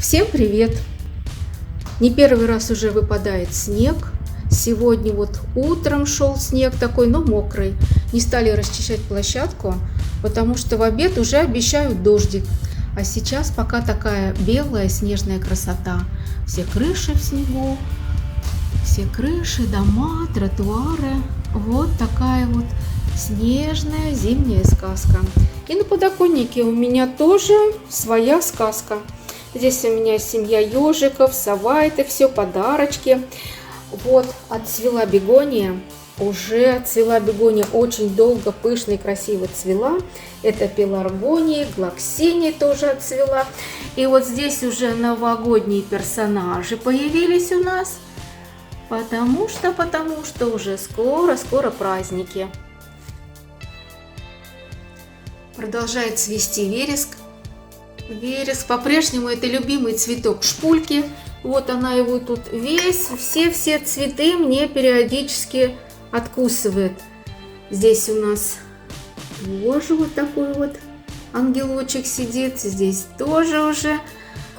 Всем привет! Не первый раз уже выпадает снег. Сегодня вот утром шел снег такой, но мокрый. Не стали расчищать площадку, потому что в обед уже обещают дождик. А сейчас пока такая белая снежная красота. Все крыши в снегу, все крыши, дома, тротуары. Вот такая вот снежная зимняя сказка. И на подоконнике у меня тоже своя сказка. Здесь у меня семья ежиков, сова, это все подарочки. Вот отцвела бегония, уже цвела бегония очень долго, пышно и красиво цвела. Это пеларгония, глоксиния тоже отцвела. И вот здесь уже новогодние персонажи появились у нас, потому что уже скоро праздники. Продолжает цвести вереск. Вереск по-прежнему это любимый цветок шпульки. Вот она его тут весь, все цветы мне периодически откусывает. Здесь у нас тоже вот такой вот ангелочек сидит. Здесь тоже уже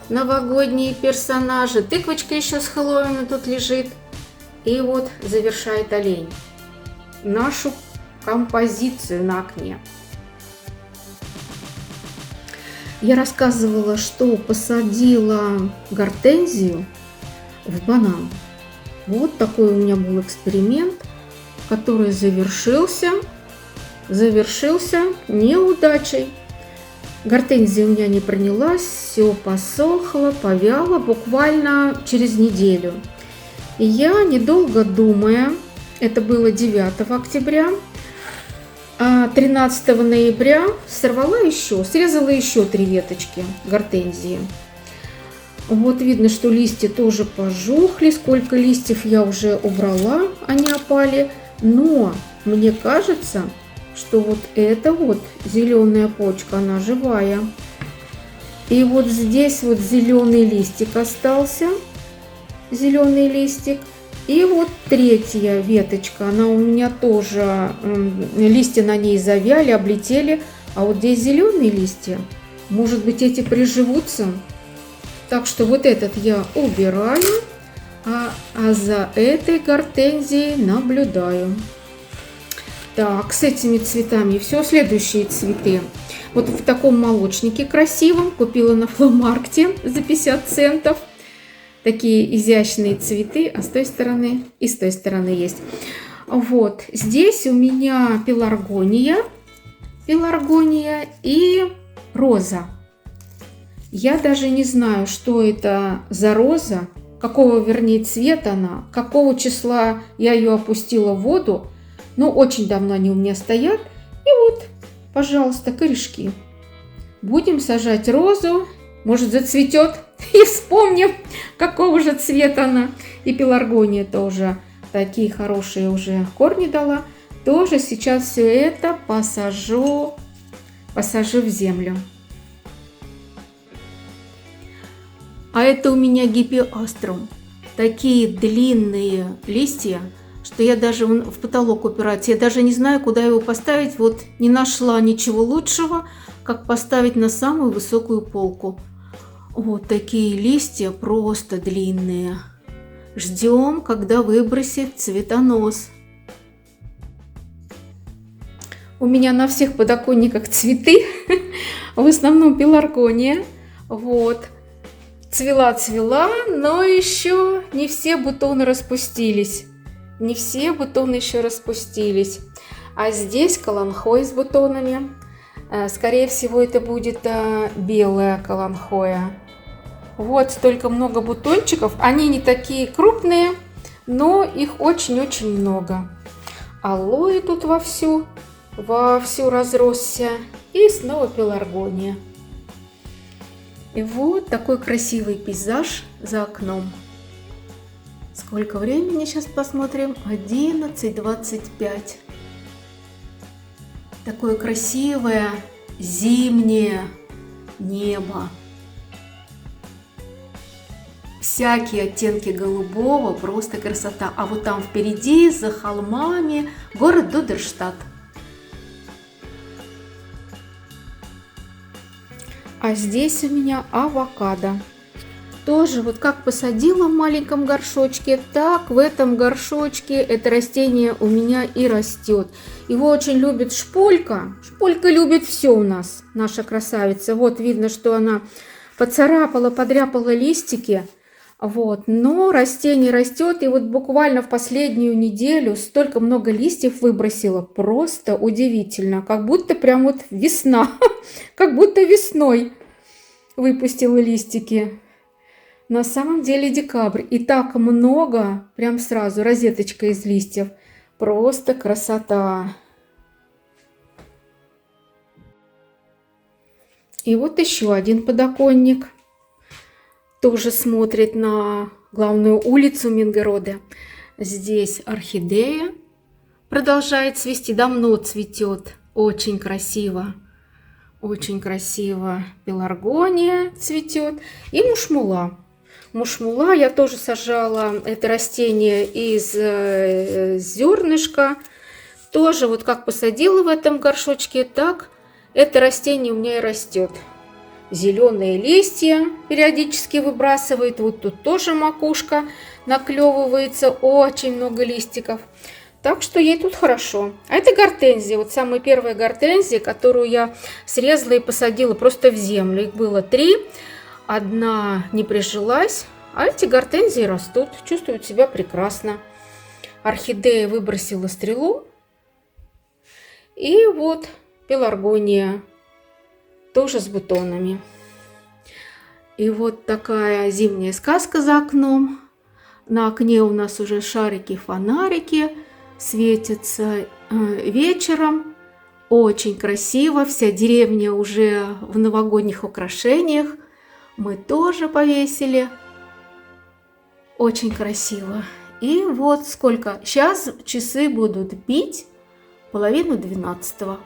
новогодние персонажи. Тыквочка еще с Хэллоуина тут лежит. И вот завершает олень нашу композицию на окне. Я рассказывала, что посадила гортензию в банан. Вот такой у меня был эксперимент, который завершился неудачей. Гортензия у меня не пронялась, все посохло, повяло буквально через неделю. И я, недолго думая, это было 9 октября, 13 ноября срезала еще 3 веточки гортензии. Вот видно, что листья тоже пожухли. Сколько листьев я уже убрала, они опали. Но мне кажется, что вот эта вот зеленая почка, она живая. И вот здесь вот зеленый листик остался. Зеленый листик. И вот 3-я веточка, она у меня тоже, листья на ней завяли, облетели. А вот здесь зеленые листья, может быть, эти приживутся. Так что вот этот я убираю, а за этой гортензией наблюдаю. Так, с этими цветами все, следующие цветы. Вот в таком молочнике красивом, купила на фломаркте за 50 центов. Такие изящные цветы, а с той стороны и с той стороны есть. Вот здесь у меня пеларгония и роза. Я даже не знаю, что это за роза, какого, вернее, цвета она, какого числа я ее опустила в воду. Но очень давно они у меня стоят. И вот, пожалуйста, корешки. Будем сажать розу. Может, зацветет и вспомним, какого же цвета она. И пеларгония тоже такие хорошие уже корни дала. Тоже сейчас все это посажу в землю. А это у меня гипеаструм. Такие длинные листья, что я даже в потолок упирается. Я даже не знаю, куда его поставить. Вот не нашла ничего лучшего, как поставить на самую высокую полку. Вот такие листья просто длинные. Ждем, когда выбросит цветонос. У меня на всех подоконниках цветы. В основном пеларгония. Вот. Цвела, но еще не все бутоны распустились. Не все бутоны еще распустились. А здесь каланхоя с бутонами. Скорее всего, это будет белая каланхоя. Вот столько много бутончиков. Они не такие крупные, но их очень-очень много. Алоэ тут вовсю разросся. И снова пеларгония. И вот такой красивый пейзаж за окном. Сколько времени, сейчас посмотрим. 11:25. Такое красивое зимнее небо. Всякие оттенки голубого, просто красота. А вот там впереди, за холмами, город Дудерштат. А здесь у меня авокадо. тоже вот как посадила в маленьком горшочке, так в этом горшочке это растение у меня и растет. Его очень любит Шпулька. Шпулька любит все у нас, наша красавица. Вот видно, что она поцарапала, подряпала листики. Вот, но растение растет, и вот буквально в последнюю неделю столько много листьев выбросила, просто удивительно, как будто прям вот весна, как будто весной выпустила листики. На самом деле декабрь, и так много, прям сразу, розеточка из листьев, просто красота. И вот еще один подоконник. Тоже смотрит на главную улицу Мингорода. Здесь орхидея продолжает цвести, давно цветет, очень красиво. Очень красиво. Пеларгония цветет и мушмула. Мушмула я тоже сажала, это растение из зернышка. Тоже вот как посадила в этом горшочке, так это растение у меня и растет. Зеленые листья периодически выбрасывает. Вот тут тоже макушка наклевывается. Очень много листиков. Так что ей тут хорошо. А это гортензия. Вот самая первая гортензия, которую я срезала и посадила просто в землю. Их было 3. Одна не прижилась. А эти гортензии растут. Чувствуют себя прекрасно. Орхидея выбросила стрелу. И вот пеларгония. Тоже с бутонами. И вот такая зимняя сказка за окном. На окне у нас уже шарики-фонарики светятся вечером. Очень красиво. Вся деревня уже в новогодних украшениях. Мы тоже повесили. Очень красиво. И вот сколько. Сейчас часы будут бить 11:30.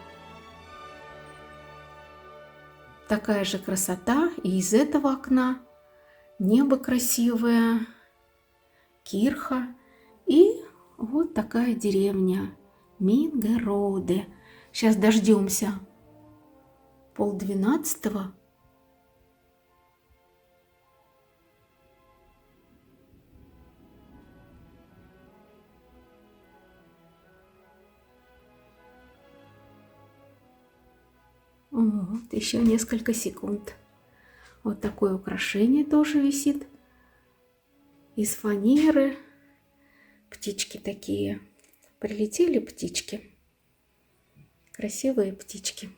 Такая же красота и из этого окна. Небо красивое, кирха и вот такая деревня Мингороде. Сейчас дождемся 11:30. Вот, еще несколько секунд. Вот такое украшение тоже висит из фанеры. Птички такие. Прилетели птички. Красивые птички.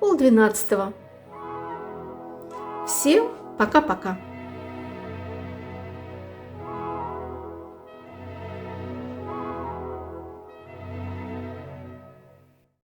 Полдвенадцатого. Всем пока-пока.